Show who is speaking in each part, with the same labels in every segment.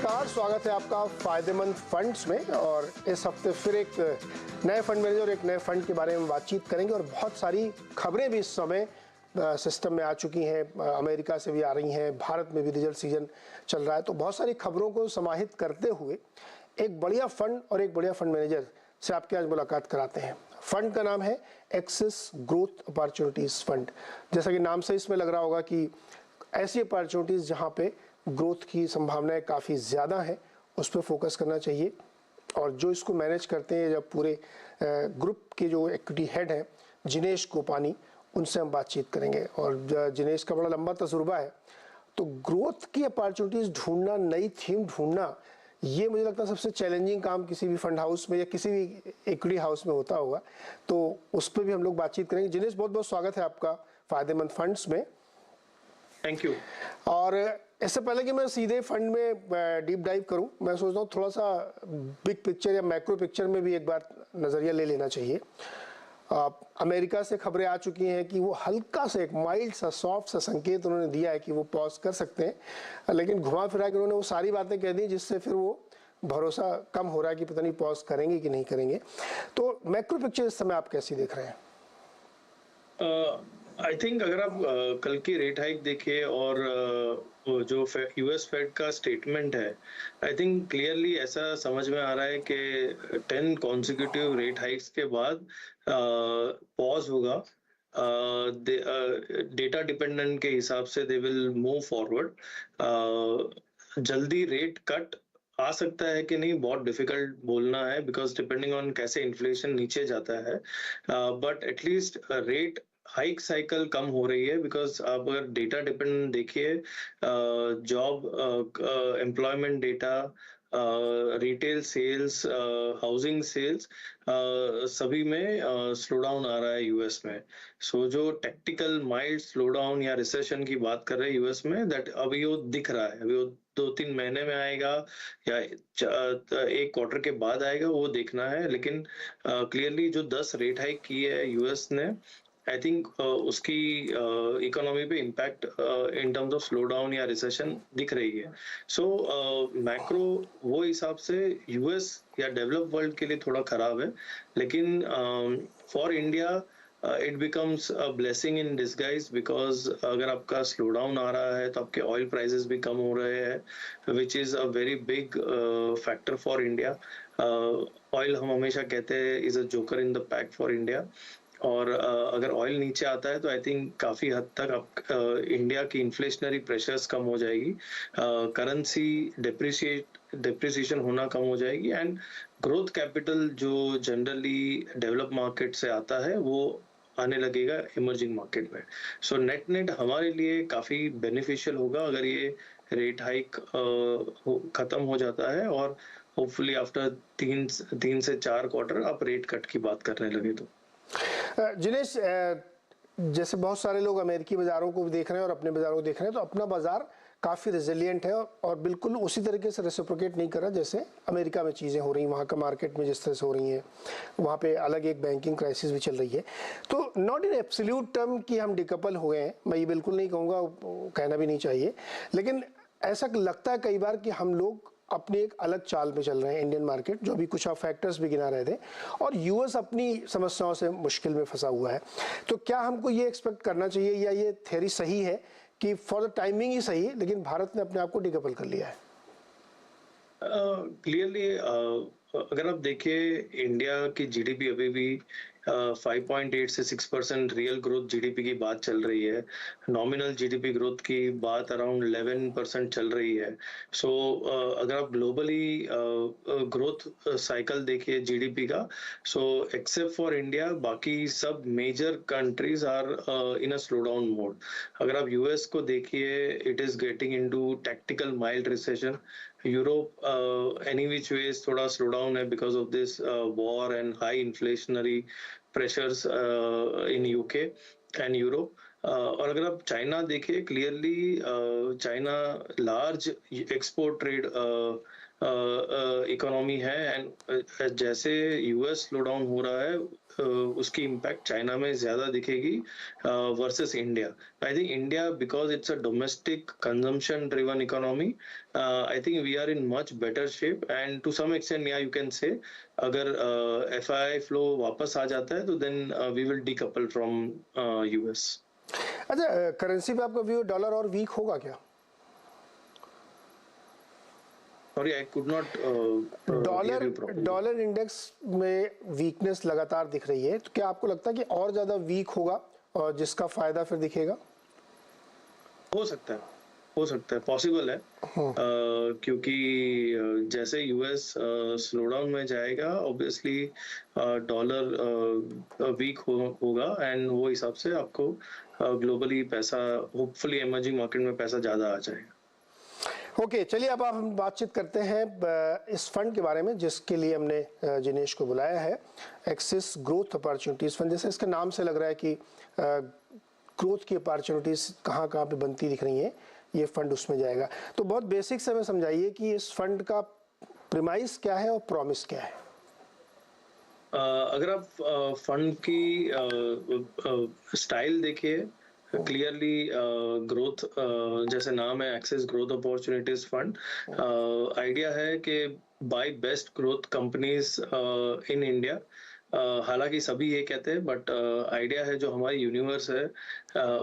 Speaker 1: नमस्कार, स्वागत है आपका फायदेमंद फंड्स में। और इस हफ्ते फिर एक नए फंड मैनेजर और एक नए फंड के बारे में बातचीत करेंगे। और बहुत सारी खबरें भी इस समय सिस्टम में आ चुकी हैं, अमेरिका से भी आ रही हैं, भारत में भी रिजल्ट सीजन चल रहा है। तो बहुत सारी खबरों को समाहित करते हुए एक बढ़िया फंड और एक बढ़िया फंड मैनेजर से आपके आज मुलाकात कराते हैं। फंड का नाम है एक्सिस ग्रोथ अपॉर्चुनिटीज़ फंड। जैसा कि नाम से इसमें लग रहा होगा कि ऐसी अपॉर्चुनिटीज़ जहाँ पे ग्रोथ की संभावनाएं काफ़ी ज़्यादा हैं, उस पर फोकस करना चाहिए। और जो इसको मैनेज करते हैं, जब पूरे ग्रुप के जो इक्विटी हेड हैं जिनेश गोपानी, उनसे हम बातचीत करेंगे। और जिनेश का बड़ा लंबा तजुर्बा है, तो ग्रोथ की अपॉर्चुनिटीज़ ढूंढना, नई थीम ढूंढना, ये मुझे लगता है सबसे चैलेंजिंग काम किसी भी फंड हाउस में या किसी भी इक्विटी हाउस में होता होगा। तो उस पर भी हम लोग बातचीत करेंगे। जिनेश, बहुत बहुत स्वागत है आपका फायदेमंद फंड्स में।
Speaker 2: Thank you.
Speaker 1: और इससे पहले कि मैं सीधे फंड में डीप डाइव करूं, मैं सोच रहा हूँ थोड़ा सा बिग पिक्चर या मैक्रो पिक्चर में भी एक बार नज़रिया ले लेना चाहिए। अमेरिका से खबरें आ चुकी हैं कि वो हल्का सा, एक माइल्ड सा, सॉफ्ट सा संकेत उन्होंने दिया है कि वो पॉज कर सकते हैं। लेकिन घुमा फिरा के उन्होंने वो सारी बातें कह दी जिससे फिर वो भरोसा कम हो रहा है कि पता नहीं पॉज करेंगे कि नहीं करेंगे। तो मैक्रो पिक्चर इस समय आप कैसी देख रहे हैं?
Speaker 2: आई थिंक अगर आप कल की रेट हाइक देखिए और जो यूएस फेड का स्टेटमेंट है, आई थिंक क्लियरली ऐसा समझ में आ रहा है कि 10 कॉन्जिक्यूटिव रेट हाइक्स के बाद पॉज होगा। डेटा डिपेंडेंट के हिसाब से दे विल मूव फॉरवर्ड। जल्दी रेट कट आ सकता है कि नहीं, बहुत डिफिकल्ट बोलना है, बिकॉज डिपेंडिंग ऑन कैसे इन्फ्लेशन नीचे जाता है। But at least rate hike cycle कम हो रही है, बिकॉज आप अगर डेटा डिपेंडेंट देखिए, job, employment data, retail sales, housing sales, सभी में स्लो डाउन आ रहा है यूएस में। सो जो टेक्टिकल माइल्ड स्लो डाउन या रिसेशन की बात कर रहे हैं यूएस में, दैट अभी वो दिख रहा है। अभी वो 2-3 महीने में आएगा या एक क्वार्टर के बाद आएगा, वो देखना है। लेकिन क्लियरली जो 10 रेट हाइक की है यूएस ने, आई थिंक उसकी इकोनॉमी पे impact in terms of slow down या रिसेशन दिख रही है। सो मैक्रो वो हिसाब से यूएस या डेवलप वर्ल्ड के लिए थोड़ा खराब है। लेकिन for India it becomes a blessing in disguise, because अगर आपका स्लो डाउन आ रहा है तो आपके ऑयल प्राइसेस भी कम हो रहे हैं, which is a very big factor for India. Oil हम हमेशा कहते हैं is a joker in the pack for India. और अगर ऑयल नीचे आता है तो आई थिंक काफी हद तक आप इंडिया की इन्फ्लेशनरी प्रेशर्स कम हो जाएगी, करेंसी डिप्रिसिएशन होना कम हो जाएगी, एंड ग्रोथ कैपिटल जो जनरली डेवलप मार्केट से आता है वो आने लगेगा इमर्जिंग मार्केट में। सो नेट नेट हमारे लिए काफी बेनिफिशियल होगा अगर ये रेट हाइक खत्म हो जाता है, और होपफुली आफ्टर 3 से 4 क्वार्टर आप रेट कट की बात करने लगे तो।
Speaker 1: जिनेश, जैसे बहुत सारे लोग अमेरिकी बाज़ारों को भी देख रहे हैं और अपने बाज़ारों को देख रहे हैं, तो अपना बाज़ार काफ़ी रेजिलिएंट है और बिल्कुल उसी तरीके से रेसिप्रोकेट नहीं कर रहा जैसे अमेरिका में चीज़ें हो रही हैं, वहाँ का मार्केट में जिस तरह से हो रही हैं। वहाँ पे अलग एक बैंकिंग क्राइसिस भी चल रही है। तो नॉट इन एब्सोल्यूट टर्म कि हम डिकपल हो गए हैं, मैं ये बिल्कुल नहीं कहूँगा, कहना भी नहीं चाहिए। लेकिन ऐसा लगता है कई बार कि हम लोग अपनी एक अलग चाल पे चल रहे हैं। इंडियन मार्केट, जो अभी कुछ आप फैक्टर्स भी गिना रहे थे, और यूएस अपनी समस्याओं से मुश्किल में फंसा हुआ है। तो क्या हमको ये एक्सपेक्ट करना चाहिए, या ये थ्योरी सही है कि फॉर द टाइमिंग ही सही है, लेकिन भारत ने अपने आप को डिकपल कर लिया है?
Speaker 2: क्लियरली अगर आप देखिए, इंडिया की जीडीपी अभी भी 5.8 से 6% रियल ग्रोथ जीडीपी की बात चल रही है। नॉमिनल जीडीपी ग्रोथ की बात अराउंड 11% चल रही है। सो अगर आप ग्लोबली ग्रोथ साइकिल देखिए जीडीपी का, सो एक्सेप्ट फॉर इंडिया बाकी सब major countries are in a slowdown mode. अगर आप यूएस को देखिए, it is getting into tactical mild recession. Europe any which ways थोड़ा स्लो डाउन है because of this war and high inflationary pressures in UK and Europe. और अगर आप China देखिए, clearly China large export trade economy है, and जैसे US slow down हो रहा है, उसकी इम्पैक्ट चाइना में ज्यादा दिखेगी versus India. I think India, because it's a domestic consumption driven economy, I think we are in much better shape. And to some extent या यू कैन से अगर FII flow वापस आ जाता है तो then we will decouple from US.
Speaker 1: अच्छा, currency पे आपका व्यू डॉलर और वीक होगा क्या?
Speaker 2: Sorry, I could not hear you properly.
Speaker 1: Dollar index में वीकनेस लगातार दिख रही है, तो क्या आपको लगता है कि और ज्यादा वीक होगा और जिसका फायदा फिर दिखेगा?
Speaker 2: हो सकता है, पॉसिबल है. क्योंकि जैसे US स्लोडाउन में जाएगा, ऑब्वियसली डॉलर वीक होगा एंड वो हिसाब से आपको ग्लोबली पैसा, होपफुली इमर्जिंग मार्केट में पैसा ज्यादा आ जाएगा.
Speaker 1: ओके, चलिए अब हम बातचीत करते हैं इस फंड के बारे में जिसके लिए हमने जिनेश को बुलाया है, एक्सिस ग्रोथ अपॉर्चुनिटीज फंड. जैसे इसके नाम से लग रहा है कि ग्रोथ की अपॉर्चुनिटीज कहाँ कहाँ पे बनती दिख रही हैं, ये फंड उसमें जाएगा. तो बहुत बेसिक से हमें समझाइए कि इस फंड का प्रीमाइस क्या है और प्रॉमिस क्या है.
Speaker 2: अगर आप फंड की स्टाइल देखिए, क्लियरली ग्रोथ, जैसे नाम है Axis growth opportunities fund, idea है कि buy best growth companies in India. हालांकि सभी ये कहते हैं, बट आइडिया है जो हमारी यूनिवर्स है,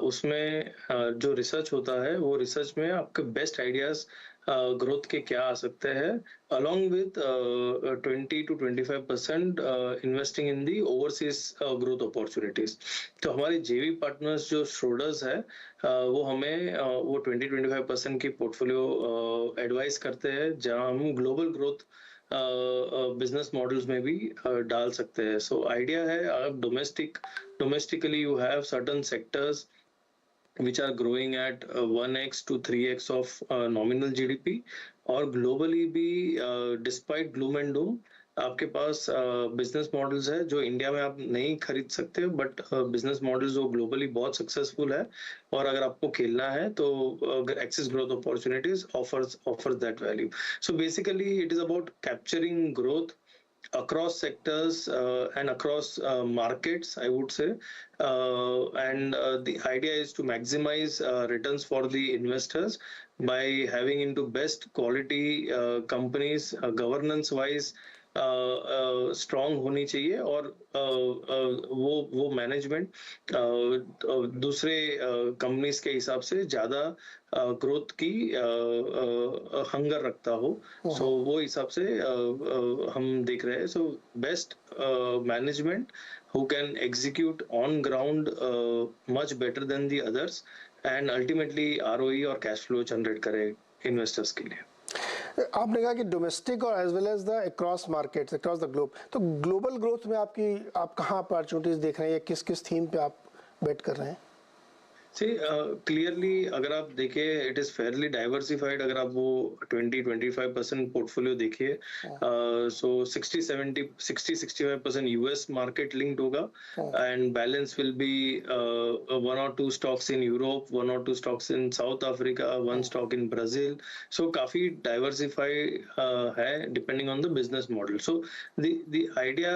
Speaker 2: उसमें जो रिसर्च होता है वो रिसर्च में आपके बेस्ट आइडियाज ग्रोथ के क्या आ सकते हैं, along with 20 to 25% investing in the overseas growth opportunities. तो हमारे JV पार्टनर्स जो श्रोडर्स है, वो हमें वो 20-25% की पोर्टफोलियो एडवाइस करते हैं, जहां हम ग्लोबल ग्रोथ बिजनेस मॉडल्स में भी डाल सकते हैं. सो आइडिया है, आप domestically you have certain sectors which are growing at 1x to 3x of nominal GDP, और ग्लोबली भी डिस्पाइट ग्लूम एंड डूम आपके पास बिजनेस मॉडल्स है जो इंडिया में आप नहीं खरीद सकते, बट बिजनेस मॉडल्स जो ग्लोबली बहुत सक्सेसफुल है. और अगर आपको खेलना है तो Axis growth opportunities offers that value. So basically it is about capturing growth across sectors and across markets, I would say, and the idea is to maximize returns for the investors by having into best quality companies, governance wise strong होनी चाहिए, और वो management दूसरे companies के हिसाब से ज्यादा growth की हंगर रखता हो. सो वो हिसाब से हम देख रहे हैं. So best management who can execute on ground much better than the others and ultimately ROE और cash flow जनरेट करे इन्वेस्टर्स के लिए.
Speaker 1: आपने कहा कि डोमेस्टिक और as well as the across markets, across the globe, तो ग्लोबल ग्रोथ में आप कहाँ अपॉर्चुनिटीज देख रहे हैं या किस किस थीम पे आप बेट कर रहे हैं?
Speaker 2: क्लियरली अगर आप देखिए, इट इज फेयरली डाइवर्सिफाइड. अगर आप वो 20-25% पोर्टफोलियो देखिए, सो 60-65% US मार्केट लिंक्ड होगा, and balance will be 1 or 2 stocks in Europe, 1 or 2 stocks in South Africa, 1 stock in Brazil. So काफी डाइवर्सिफाइड है depending on the business model. So the idea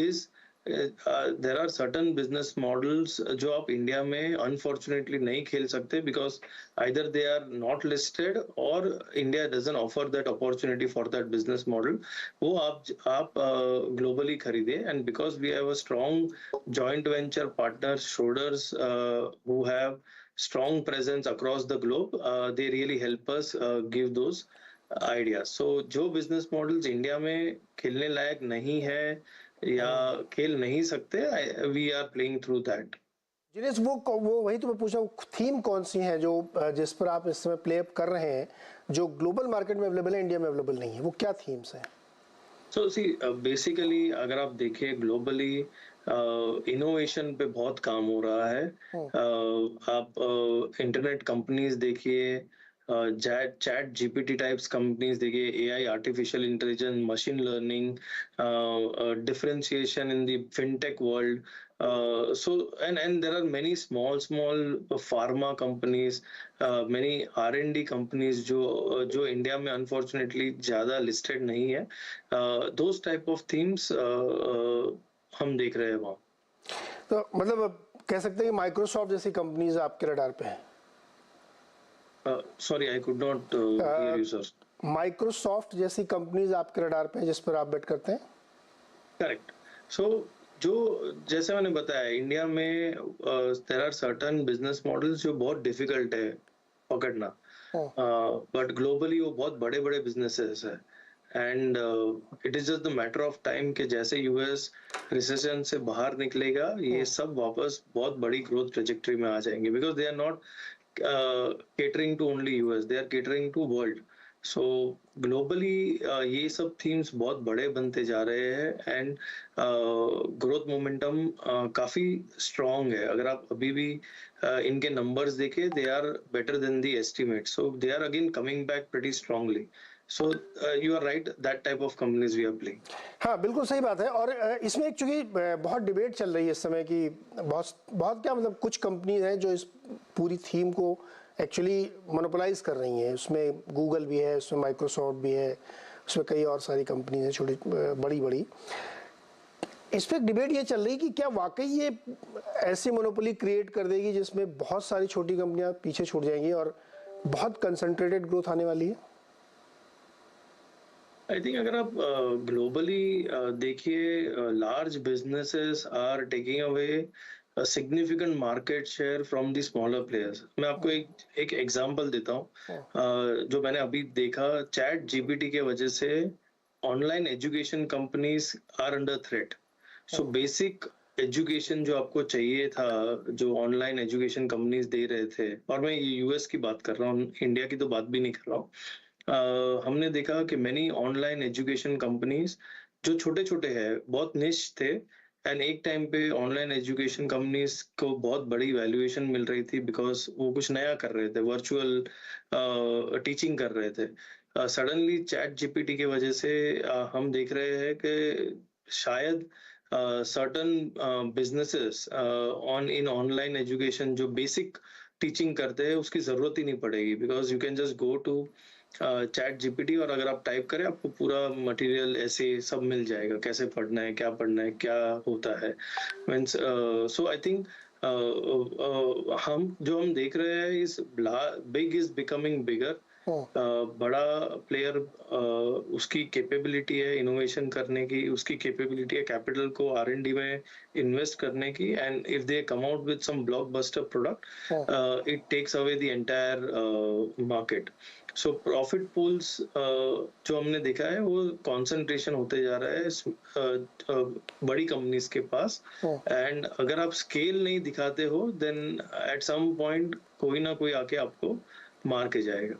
Speaker 2: is there are certain business models जो आप India में unfortunately नहीं खेल सकते, because either they are not listed or India doesn't offer that opportunity for that business model. वो आप globally खरीदे, and because we have a strong joint venture partners, Schroders, who have strong presence across the globe, they really help us give those ideas. So जो business models India में खेलने लायक नहीं है या खेल नहीं सकते, we are playing through that.
Speaker 1: Jinesh, वो वही तो मैं पूछा, थीम कौन सी है जो जिस पर आप इस समय प्ले अप कर रहे हैं, जो ग्लोबल मार्केट में अवेलेबल है, इंडिया में अवेलेबल नहीं है, वो क्या थीम्स हैं?
Speaker 2: सो सी बेसिकली अगर आप देखिए ग्लोबली इनोवेशन पे बहुत काम हो रहा है. आप इंटरनेट कंपनीज देखिए, चैट जीपीटी टाइप्स कंपनीज देखिए, AI artificial intelligence, machine learning, differentiation in the fintech world, so and there are many small pharma companies, many R&D companies जो इंडिया में unfortunately ज्यादा listed नहीं है. Those type of themes हम देख रहे हैं वहाँ।
Speaker 1: तो मतलब कह सकते हैं कि माइक्रोसॉफ्ट जैसी कंपनीज आपके रडार पे हैं।
Speaker 2: Sorry, I could not here you sir.
Speaker 1: Microsoft जैसी कंपनीज आपके रडार पे हैं जिस पर आप बेट करते हैं।
Speaker 2: करेक्ट। सो जो जैसे मैंने बताया, इंडिया में there are certain business models जो बहुत डिफिकल्ट है पकड़ना, बट ग्लोबली वो बहुत बड़े बड़े बिजनेसेस है। And it is just the matter of time कि जैसे यूएस रिसेशन से बाहर निकलेगा, ये सब वापस बहुत बड़ी ग्रोथ ट्रेजेक्टरी में आ जाएंगे, because they are not catering to only US, they are catering to world. So globally ये सब themes बहुत बड़े बनते जा रहे हैं एंड ग्रोथ मोमेंटम काफी स्ट्रॉन्ग है। अगर आप अभी भी इनके नंबर्स देखें, they are better than the estimate, so they are again coming back pretty strongly. So you are right, that type of companies we are playing.
Speaker 1: हाँ, बिल्कुल सही बात है। और इसमें एक चूंकि बहुत डिबेट चल रही है इस समय की, बहुत बहुत क्या मतलब कुछ कंपनीज हैं जो इस पूरी थीम को एक्चुअली मोनोपोलाइज कर रही हैं। उसमें गूगल भी है, उसमें माइक्रोसॉफ्ट भी है, उसमें कई और सारी कंपनीज हैं छोटी बड़ी बड़ी। इस पर डिबेट ये चल रही है कि क्या वाकई ये ऐसी मोनोपोली क्रिएट कर देगी जिसमें बहुत सारी छोटी कंपनियां पीछे छूट जाएंगी और बहुत कंसंट्रेटेड ग्रोथ आने वाली है।
Speaker 2: आई थिंक अगर आप ग्लोबली देखिए, large businesses are taking away significant market share from the smaller players. मैं आपको एक एग्जांपल देता हूँ जो मैंने अभी देखा। चैट जीपीटी के वजह से online education companies are under threat. So basic education जो आपको चाहिए था, जो ऑनलाइन एजुकेशन कंपनीज दे रहे थे, और मैं यूएस की बात कर रहा हूँ, इंडिया की तो बात भी नहीं कर रहा हूँ। हमने देखा कि मैनी ऑनलाइन एजुकेशन कंपनीज जो छोटे छोटे हैं, बहुत निश थे, एंड एक टाइम पे ऑनलाइन एजुकेशन कंपनीज को बहुत बड़ी वैल्यूएशन मिल रही थी बिकॉज वो कुछ नया कर रहे थे, वर्चुअल टीचिंग कर रहे थे। सडनली चैट जीपीटी की वजह से हम देख रहे हैं कि शायद certain businesses on in online education जो बेसिक टीचिंग करते हैं उसकी जरूरत ही नहीं पड़ेगी, because you can just go to chat GPT और अगर आप टाइप करें आपको पूरा मटेरियल ऐसे सब मिल जाएगा, कैसे पढ़ना है, क्या होता है। मीन्स सो आई थिंक हम देख रहे हैं इस बिग इज बिकमिंग बिगर। बड़ा प्लेयर, उसकी कैपेबिलिटी है इनोवेशन करने की, उसकी कैपेबिलिटी है कैपिटल को आर&डी में इन्वेस्ट करने की, and if they come out with some blockbuster product, it takes away the entire market. So profit pools जो हमने देखा है वो कंसंट्रेशन होते जा रहा है बड़ी कंपनीज के पास, एंड अगर आप स्केल नहीं दिखाते हो देन एट सम पॉइंट कोई ना कोई आके आपको मार के जाएगा।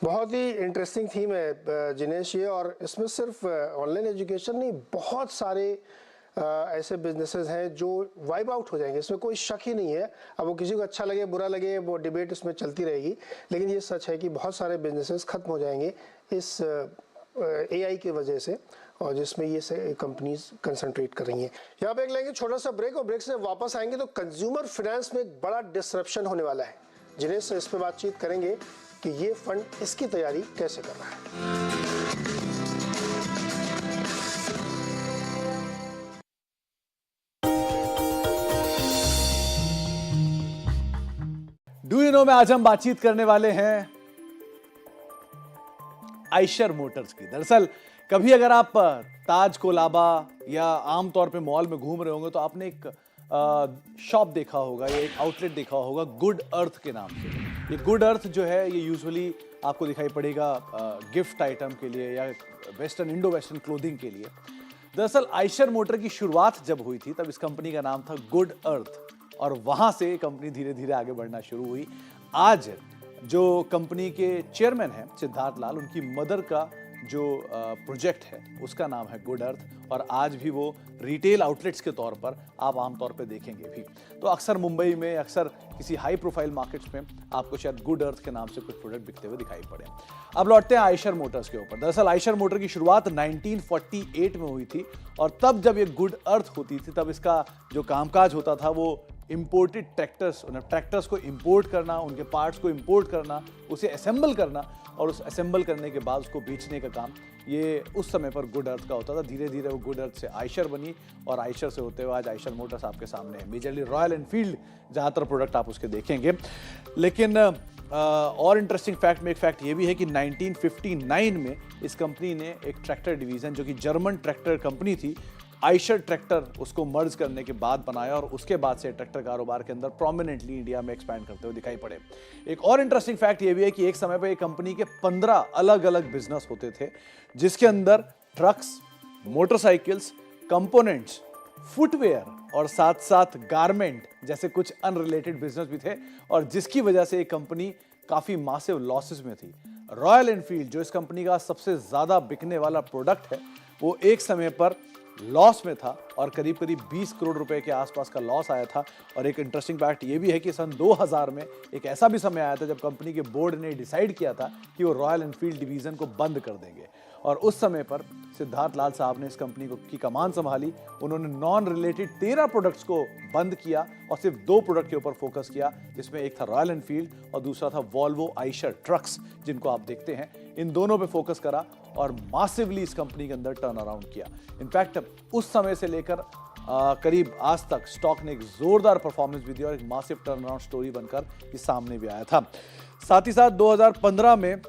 Speaker 1: बहुत ही इंटरेस्टिंग थीम है जिनेश ये, और इसमें सिर्फ ऑनलाइन एजुकेशन नहीं, बहुत सारे ऐसे बिजनेसेस हैं जो वाइप आउट हो जाएंगे, इसमें कोई शक ही नहीं है। अब वो किसी को अच्छा लगे बुरा लगे, वो डिबेट इसमें चलती रहेगी, लेकिन ये सच है कि बहुत सारे बिजनेसेस खत्म हो जाएंगे इस एआई की वजह से, और जिसमें ये कंपनीज कंसंट्रेट कर रही हैं। यहाँ पे एक लेंगे छोटा सा ब्रेक, और ब्रेक से वापस आएंगे तो कंज्यूमर फाइनेंस में एक बड़ा डिसरप्शन होने वाला है। जिनेश से इस पर बातचीत करेंगे कि ये फंड इसकी तैयारी कैसे कर रहा है।
Speaker 3: डू यू नो में आज हम बातचीत करने वाले हैं आइशर मोटर्स की। दरअसल कभी अगर आप ताज कोलाबा या आमतौर पे मॉल में घूम रहे होंगे तो आपने एक शॉप देखा होगा या एक आउटलेट देखा होगा गुड अर्थ के नाम से। ये गुड अर्थ जो है ये यूजुअली आपको दिखाई पड़ेगा गिफ्ट आइटम के लिए या वेस्टर्न इंडो वेस्टर्न क्लोथिंग के लिए। दरअसल आइशर मोटर की शुरुआत जब हुई थी तब इस कंपनी का नाम था गुड अर्थ, और वहां से कंपनी धीरे धीरे आगे बढ़ना शुरू हुई। आज जो कंपनी के चेयरमैन हैं सिद्धार्थ लाल, उनकी मदर का जो प्रोजेक्ट है उसका नाम है गुड अर्थ, और आज भी वो रिटेल आउटलेट्स के तौर पर आप आमतौर पर देखेंगे भी। तो अक्सर मुंबई में, अक्सर किसी हाई प्रोफाइल मार्केट्स में आपको शायद गुड अर्थ के नाम से कुछ प्रोडक्ट बिकते हुए दिखाई पड़े। अब लौटते हैं आइशर मोटर्स के ऊपर। दरअसल आइशर मोटर की शुरुआत 1948 में हुई थी, और तब जब ये गुड अर्थ होती थी तब इसका जो कामकाज होता था वो इंपोर्टेड ट्रैक्टर्स को इंपोर्ट करना, उनके पार्ट्स को इंपोर्ट करना, उसे असेंबल करना और उस असेंबल करने के बाद उसको बेचने का काम ये उस समय पर गुड अर्थ का होता था। धीरे धीरे वो गुड अर्थ से आयशर बनी और आयशर से होते हुए आज आयशर मोटर्स आपके सामने है। मेजरली रॉयल एनफील्ड ज़्यादातर प्रोडक्ट आप उसके देखेंगे। लेकिन और इंटरेस्टिंग फैक्ट में एक फैक्ट ये भी है कि 1959 में इस कंपनी ने एक ट्रैक्टर डिवीज़न जो कि जर्मन ट्रैक्टर कंपनी थी, आयशर ट्रैक्टर, उसको मर्ज करने के बाद बनाया और उसके बाद से ट्रैक्टर कारोबार के अंदर प्रोमिनेंटली इंडिया में एक्सपैंड करते हुए दिखाई पड़े। एक और इंटरेस्टिंग फैक्ट ये भी है कि एक समय पर एक कंपनी के 15 अलग अलग बिजनेस होते थे, जिसके अंदर ट्रक्स, मोटरसाइकिल्स, कंपोनेंट्स, फुटवेयर और साथ साथ गारमेंट जैसे कुछ अनरिलेटेड बिजनेस भी थे और जिसकी वजह से ये कंपनी काफी मासिव लॉसेस में थी। रॉयल एनफील्ड जो इस कंपनी का सबसे ज्यादा बिकने वाला प्रोडक्ट है, वो एक समय पर लॉस में था और करीब करीब 20 करोड़ रुपए के आसपास का लॉस आया था। और एक इंटरेस्टिंग फैक्ट ये भी है कि सन 2000 में एक ऐसा भी समय आया था जब कंपनी के बोर्ड ने डिसाइड किया था कि वो रॉयल एनफील्ड डिवीजन को बंद कर देंगे और उस समय पर सिद्धार्थ लाल साहब ने इस कंपनी की कमान संभाली। उन्होंने नॉन रिलेटेड 13 प्रोडक्ट्स को बंद किया और सिर्फ 2 प्रोडक्ट के ऊपर फोकस किया, जिसमें एक था रॉयल एनफील्ड और दूसरा था वॉल्वो आयशर ट्रक्स, जिनको आप देखते हैं। इन दोनों पे फोकस करा और मासिवली इस कंपनी के अंदर टर्न अराउंड किया। इनफैक्ट उस समय से लेकर करीब आज तक स्टॉक ने एक जोरदार परफॉर्मेंस भी दिया और एक मासिव टर्न अराउंड स्टोरी बनकर ये सामने भी आया था। साथ ही साथ 2015 में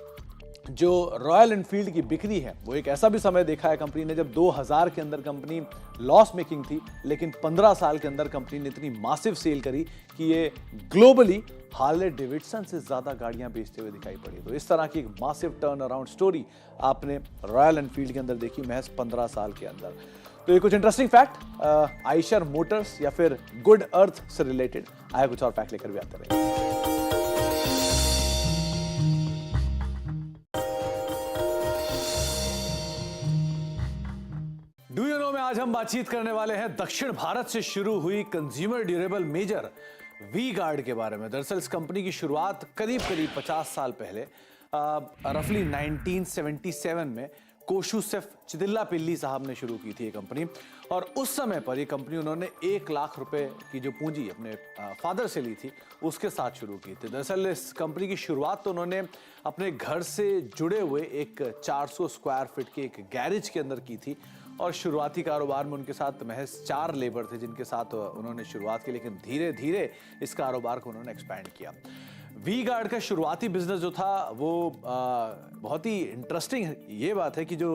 Speaker 3: जो रॉयल एनफील्ड की बिक्री है, वो एक ऐसा भी समय देखा है कंपनी ने जब 2000 के अंदर कंपनी लॉस मेकिंग थी, लेकिन 15 साल के अंदर कंपनी ने इतनी मासिव सेल करी कि ये ग्लोबली हार्ले डेविडसन से ज्यादा गाड़ियां बेचते हुए दिखाई पड़ी। तो इस तरह की एक मासिव टर्न अराउंड स्टोरी आपने रॉयल एनफील्ड के अंदर देखी महज 15 साल के अंदर। तो ये कुछ इंटरेस्टिंग फैक्ट आयशर मोटर्स या फिर गुड अर्थ से रिलेटेड। आया कुछ और फैक्ट लेकर भी आते रहे। डू यू नो में आज हम बातचीत करने वाले हैं दक्षिण भारत से शुरू हुई consumer durable major V Guard के बारे में। दरअसल इस कंपनी की शुरुआत करीब 50 साल पहले रफली 1977 में कोशुसेफ चिदिल्लापिल्ली साहब ने शुरू की थी ये कंपनी। और उस समय पर ये कंपनी उन्होंने 1 लाख रुपए की जो पूंजी अपने फादर से ली थी उसके साथ शुरू की थी। दरअसल इस कंपनी की शुरुआत तो उन्होंने अपने घर से जुड़े हुए एक 400 स्क्वायर फीट के एक गैरेज के अंदर की थी और शुरुआती कारोबार में उनके साथ महज 4 लेबर थे जिनके साथ उन्होंने शुरुआत की, लेकिन धीरे धीरे इस कारोबार को उन्होंने एक्सपैंड किया। वी गार्ड का शुरुआती बिजनेस जो था वो बहुत ही इंटरेस्टिंग ये बात है कि जो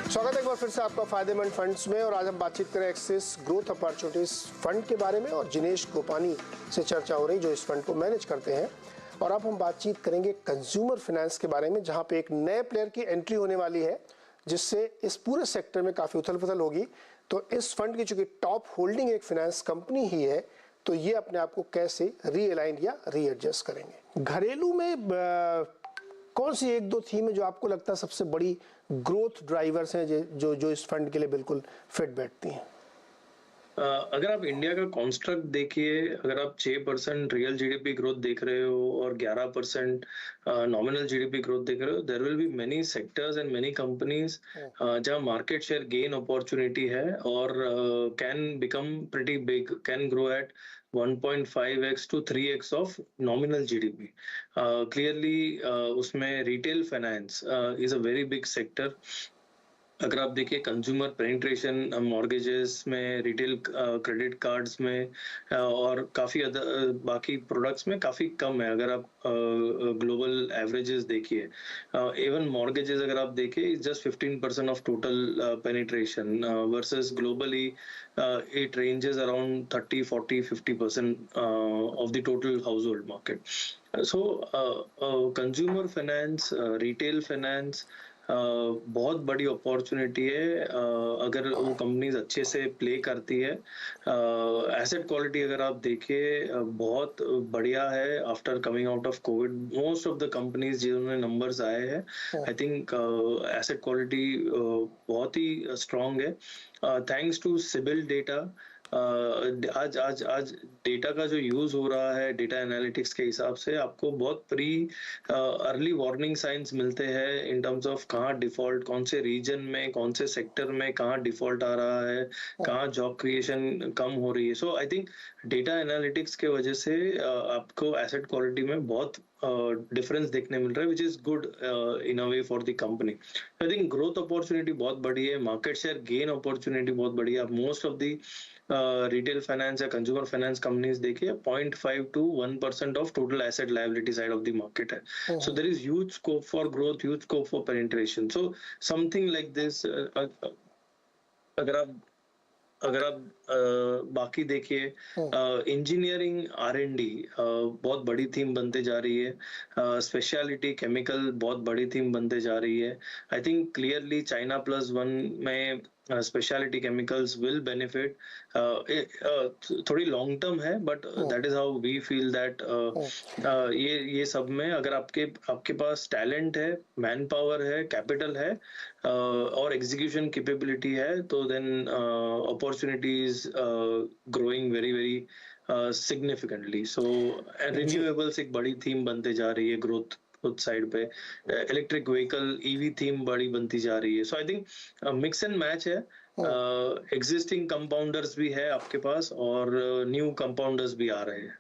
Speaker 1: स्वागत है एक बार फिर से आपका फायदेमंद फंड्स में। और आज हम बातचीत करें एक्सिस ग्रोथ अपॉर्चुनिटीज फंड के बारे में और जिनेश गोपानी से चर्चा हो रही जो इस फंड को मैनेज करते हैं। और अब हम बातचीत करेंगे कंज्यूमर फाइनेंस के बारे में, जहां पे एक नए प्लेयर की एंट्री होने वाली है जिससे इस पूरे सेक्टर में काफ़ी उथल पुथल होगी। तो इस फंड की चूंकि टॉप होल्डिंग एक फाइनेंस कंपनी ही है, तो ये अपने आप को कैसे रीअलाइन या रीएडजस्ट करेंगे। घरेलू में कौन सी 1-2 थीम है जो आपको लगता है सबसे बड़ी ग्रोथ ड्राइवर्स हैं जो इस फंड के लिए बिल्कुल फिट बैठती हैं?
Speaker 2: अगर आप इंडिया का कॉन्स्ट्रक्ट देखिए, अगर आप 6% रियल जीडीपी ग्रोथ देख रहे हो और 11% नॉमिनल जीडीपी ग्रोथ देख रहे हो, there will be many sectors and many companies जहां मार्केट शेयर गेन अपॉर्चुनिटी है और can become pretty big, can grow at 1.5x to 3x of nominal GDP. Clearly, उसमें retail finance is a very big sector. अगर आप देखिए consumer penetration mortgages में, retail credit cards में और काफ़ी बाकी प्रोडक्ट्स में काफ़ी कम है। अगर आप ग्लोबल एवरेजेस देखिए, इवन मॉर्गेजेस अगर आप देखिए just 15% of total penetration versus globally it ranges around 30, 40, 50% of the total household market. So consumer finance, retail finance बहुत बड़ी अपॉर्चुनिटी है अगर वो कंपनीज अच्छे से प्ले करती है। एसेट क्वालिटी अगर आप देखिए बहुत बढ़िया है after coming out of Covid. Most of the companies जिन्होंने नंबर्स आए हैं, आई थिंक एसेट क्वालिटी बहुत ही स्ट्रांग है थैंक्स टू सिबिल डेटा। आज आज आज डेटा का जो यूज हो रहा है, डेटा एनालिटिक्स के हिसाब से आपको बहुत अर्ली वार्निंग साइंस मिलते हैं इन टर्म्स ऑफ कहाँ डिफॉल्ट, कौन से रीजन में, कौन से सेक्टर में कहाँ डिफॉल्ट आ रहा है, कहाँ जॉब क्रिएशन कम हो रही है. So I think data analytics के वजह से आपको एसेट क्वालिटी में बहुत डिफरेंस देखने मिल रहा है, which is good in a way for the company. I think growth opportunity बहुत बड़ी है, मार्केट शेयर गेन अपॉर्चुनिटी बहुत बड़ी है. आप most of the retail finance या कंज्यूमर फाइनेंस कंपनीज देखिए 0.5 to 1% of total asset liability side of the market है. So there is huge scope for growth, huge scope for penetration. So something like this, अगर आप बाकी देखिए, engineering R&D बहुत बड़ी theme बनते जा रही है. स्पेशलिटी केमिकल बहुत बड़ी थीम बनते जा रही है. I think clearly China Plus 1 में स्पेशलिटी केमिकल्स विल बेनिफिट. थोड़ी लॉन्ग टर्म है, but that is how we feel that ये सब में अगर आपके पास टैलेंट है, मैन पावर है, कैपिटल है और एग्जीक्यूशन कैपेबिलिटी है, तो then opportunities growing very very significantly. So renewables एक बड़ी थीम बनते जा रही है ग्रोथ साइड पे. इलेक्ट्रिक व्हीकल EV थीम बड़ी बनती जा रही है. So I think mix and match है. एग्जिस्टिंग कंपाउंडर्स भी है आपके पास और न्यू कंपाउंडर्स भी आ रहे हैं.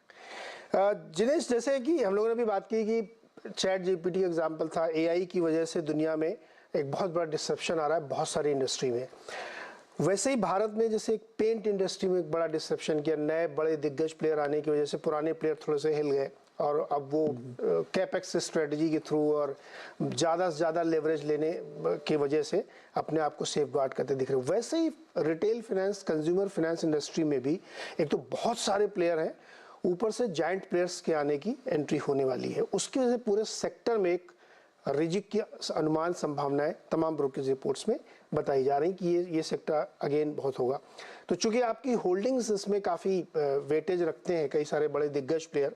Speaker 1: जिनेश, जैसे कि हम लोगों ने भी बात की कि ChatGPT एग्जाम्पल था, AI की वजह से दुनिया में एक बहुत बड़ा डिसरप्शन आ रहा है बहुत सारी इंडस्ट्री में. वैसे ही भारत में जैसे एक पेंट इंडस्ट्री में एक बड़ा डिसरप्शन किया, नए बड़े दिग्गज प्लेयर आने की वजह से पुराने प्लेयर थोड़े से हिल गए और अब वो कैपेक्स स्ट्रेटजी के थ्रू और ज़्यादा से ज़्यादा लेवरेज लेने की वजह से अपने आप को सेफ गार्ड करते दिख रहे हैं. वैसे ही retail finance, consumer finance industry में भी एक तो बहुत सारे प्लेयर हैं, ऊपर से जायंट प्लेयर्स के आने की एंट्री होने वाली है. उसकी वजह से पूरे सेक्टर में एक रिजिक की अनुमान संभावनाएं तमाम ब्रोकरेज रिपोर्ट्स में बताई जा रही कि ये सेक्टर अगेन बहुत होगा. तो चूंकि आपकी होल्डिंग्स इसमें काफ़ी वेटेज रखते हैं कई सारे बड़े दिग्गज प्लेयर,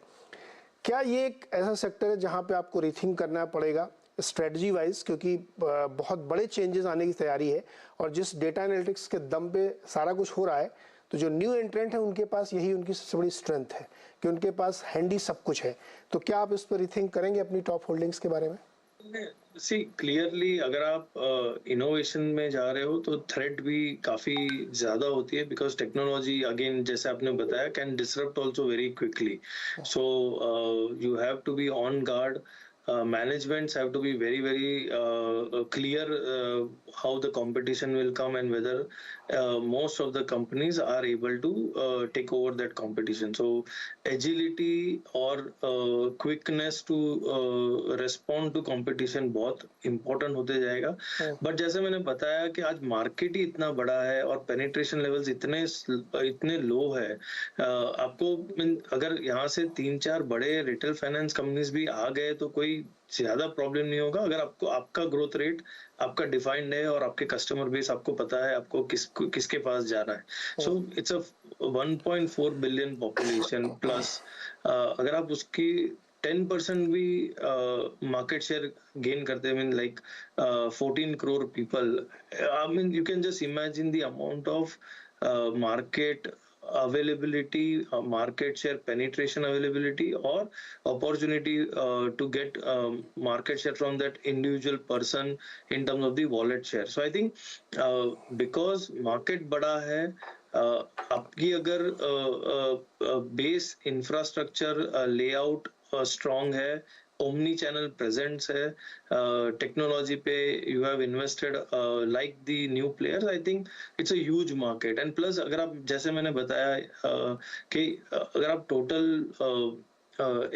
Speaker 1: क्या ये एक ऐसा सेक्टर है जहां पे आपको रीथिंक करना पड़ेगा स्ट्रेटजी वाइज, क्योंकि बहुत बड़े चेंजेस आने की तैयारी है और जिस डेटा एनालिटिक्स के दम पे सारा कुछ हो रहा है, तो जो न्यू एंट्रेंट है उनके पास यही उनकी सबसे बड़ी स्ट्रेंथ है कि उनके पास हैंडी सब कुछ है. तो क्या आप इस पर रीथिंक करेंगे अपनी टॉप होल्डिंग्स के बारे में?
Speaker 2: सी क्लियरली अगर आप इनोवेशन में जा रहे हो तो थ्रेट भी काफी ज्यादा होती है, बिकॉज टेक्नोलॉजी अगेन जैसे आपने बताया can disrupt also very quickly. So you have to be on guard. Managements have to be very very clear how the competition will come and whether most of the companies are able to take over that competition. So agility or quickness to respond to competition बहुत important होते जाएगा. But जैसे मैंने बताया कि आज market ही इतना बड़ा है और पेनिट्रेशन लेवल्स इतने लो है. आपको अगर यहाँ से 3-4 बड़े रिटेल फाइनेंस कंपनीज भी आ गए तो कोई ज्यादा प्रॉब्लम नहीं होगा, अगर आपको आपका ग्रोथ रेट आपका डिफाइंड है और आपके कस्टमर बेस आपको पता है आपको किसके पास जाना है. So it's a 1.4 billion population plus. अगर आप उसकी 10% भी मार्केट शेयर गेन करते हैं, like 14 crore people, I mean you can just imagine the amount of market availability, market share penetration availability or opportunity to get market share from that individual person in terms of the wallet share. So I think because market बड़ा है, आपकी अगर base infrastructure layout strong है, omni channel presents है, technology पे you have invested like the new players, I think it's a huge market. And plus अगर आप जैसे मैंने बताया कि अगर आप टोटल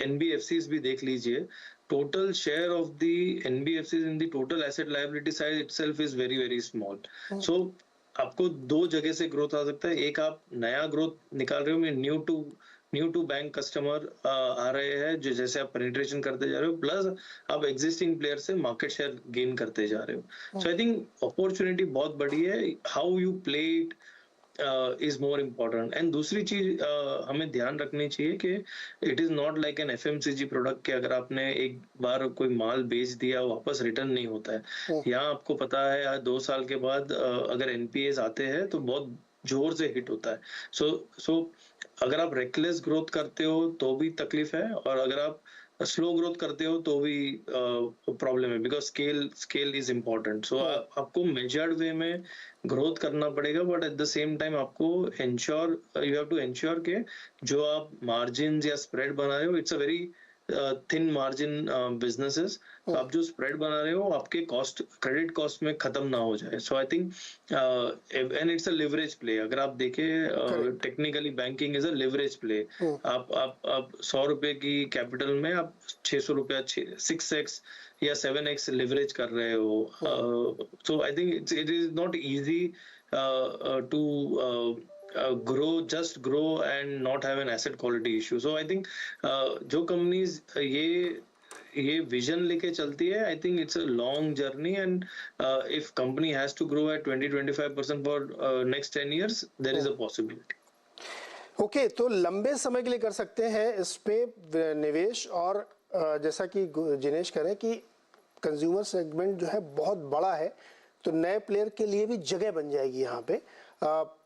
Speaker 2: NBFCs भी देख लीजिए, total share of the NBFCs in the total asset liability side itself is very very small. So आपको दो जगह से ग्रोथ आ सकता है. एक आप नया ग्रोथ निकाल रहे हो, न्यू टू बैंक कस्टमर आ रहे हैं जो जैसे आप पेनिट्रेशन करते जा रहे हो, प्लस आप एग्जिस्टिंग प्लेयर से मार्केट शेयर गेन करते जा रहे हो. सो आई थिंक अपॉर्चुनिटी बहुत बड़ी है. How you play it is more important. And दूसरी चीज हमें ध्यान रखनी चाहिए कि it is not like an FMCG product के अगर आपने एक बार कोई माल बेच दिया वापस रिटर्न नहीं होता है. यहाँ आपको पता है 2 साल के बाद अगर NPAs आते हैं तो बहुत जोर से हिट होता है। सो अगर आप रेकलेस ग्रोथ करते हो तो भी तकलीफ है, और अगर आप स्लो ग्रोथ करते हो तो भी प्रॉब्लम है, बिकॉज स्केल इज इम्पोर्टेंट। सो आपको मेजर्ड वे में ग्रोथ करना पड़ेगा, but at the same time आपको यू हैव टू इंश्योर के जो आप मार्जिन या स्प्रेड बना रहे हो, it's a very thin margin businesses. तो आप जो स्प्रेड बना रहे हो आपके क्रेडिट कॉस्ट में खत्म ना हो जाए। So I think and it's a leverage play. अगर आप देखें technically banking is a leverage play. आप 100 रुपए की कैपिटल में आप 600 रुपया 6x या 7x लिवरेज कर रहे हो। So I think it is not easy to grow and not have an asset quality issue. So I think जो companies ये विजन लेके चलती है, I think it's a long journey, and if company has to grow at 20-25% for next 10 years, there is a possibility.
Speaker 1: Okay, तो लंबे समय के लिए कर सकते हैं इस पे निवेश, और जैसा कि जिनेश कह रहे हैं कि कंज्यूमर सेगमेंट जो है बहुत बड़ा है, तो नए प्लेयर के लिए भी जगह बन जाएगी यहाँ पे।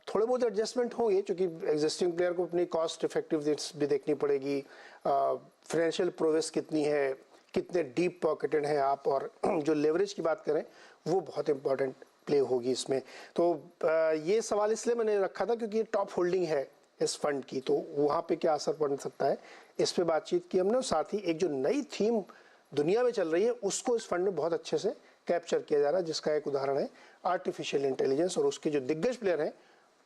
Speaker 1: थोड़े बहुत एडजस्टमेंट होंगे क्योंकि एग्जिस्टिंग प्लेयर को अपनी कॉस्ट इफेक्टिवनेस भी देखनी पड़ेगी, फाइनेंशियल प्रोग्रेस कितनी है, कितने डीप पॉकेटेड हैं आप, और जो लेवरेज की बात करें वो बहुत इंपॉर्टेंट प्ले होगी इसमें। तो ये सवाल इसलिए मैंने रखा था क्योंकि ये टॉप होल्डिंग है इस फंड की, तो वहाँ पे क्या असर पड़ सकता है इस पे बातचीत की हमने। और साथ ही एक जो नई थीम दुनिया में चल रही है उसको इस फंड में बहुत अच्छे से कैप्चर किया जा रहा है, जिसका एक उदाहरण है आर्टिफिशियल इंटेलिजेंस, और उसके जो दिग्गज प्लेयर हैं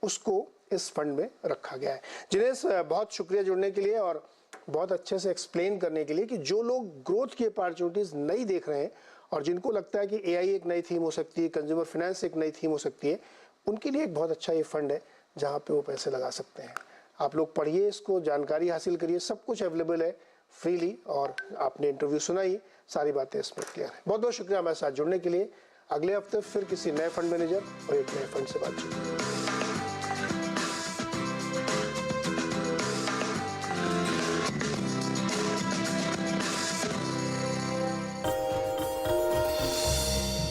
Speaker 1: उसको इस फंड में रखा गया है। जिनेश, बहुत शुक्रिया जुड़ने के लिए और बहुत अच्छे से एक्सप्लेन करने के लिए कि जो लोग ग्रोथ की अपॉर्चुनिटीज नहीं देख रहे हैं और जिनको लगता है कि एआई एक नई थीम हो सकती है, कंज्यूमर फाइनेंस एक नई थीम हो सकती है, उनके लिए एक बहुत अच्छा ये फंड है जहाँ पे वो पैसे लगा सकते हैं। आप लोग पढ़िए इसको, जानकारी हासिल करिए, सब कुछ अवेलेबल है फ्रीली, और आपने इंटरव्यू सुना ही, सारी बातें इसमें क्लियर है। बहुत बहुत शुक्रिया हमारे साथ जुड़ने के लिए। अगले हफ्ते फिर किसी नए फंड मैनेजर और एक नए फंड से बातचीत।